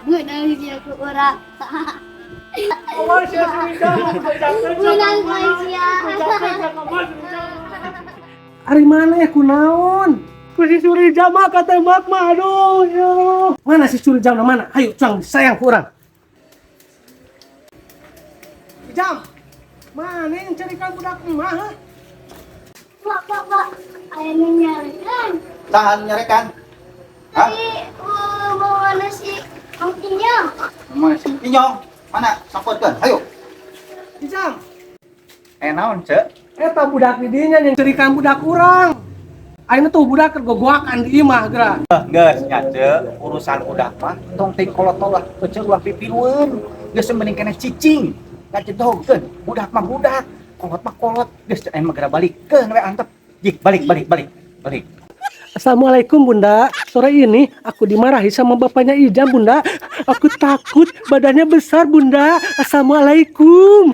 Menangis ya ku orang. Awas ya Surija, Menangis ya. Ari mana ya kunaon? Ku si Surija mah katembak mah aduh ya. Mana si Surija mana? Hayu cang sayang ku urang. Jam. Mana yang carikan budak mah? Ha? Pak, ayahnya nyarikan. Tahan nyarekan. Hah? Tadi mau mana si angkinya? Mana sih? Inyong. Mana? Sampurkeun. Hayu. Jam. Naon, Cek? Eta budak di dinya yang cerikan budak urang. Ayeuna tuh budak kegogoakan di imah geura. Geus nya, Cek. Urusan budak mah tong teh kolot lah kecil ulah pipirueun. Geus mending kena cicing. Kajedogkeun. Budak mah budak. Kolot mah kolot. Geus mah geura balikeun we antep. Jih, balik. Assalamualaikum Bunda. Sore ini aku dimarahi sama bapaknya Ijam Bunda. Aku takut badannya besar Bunda. Assalamualaikum.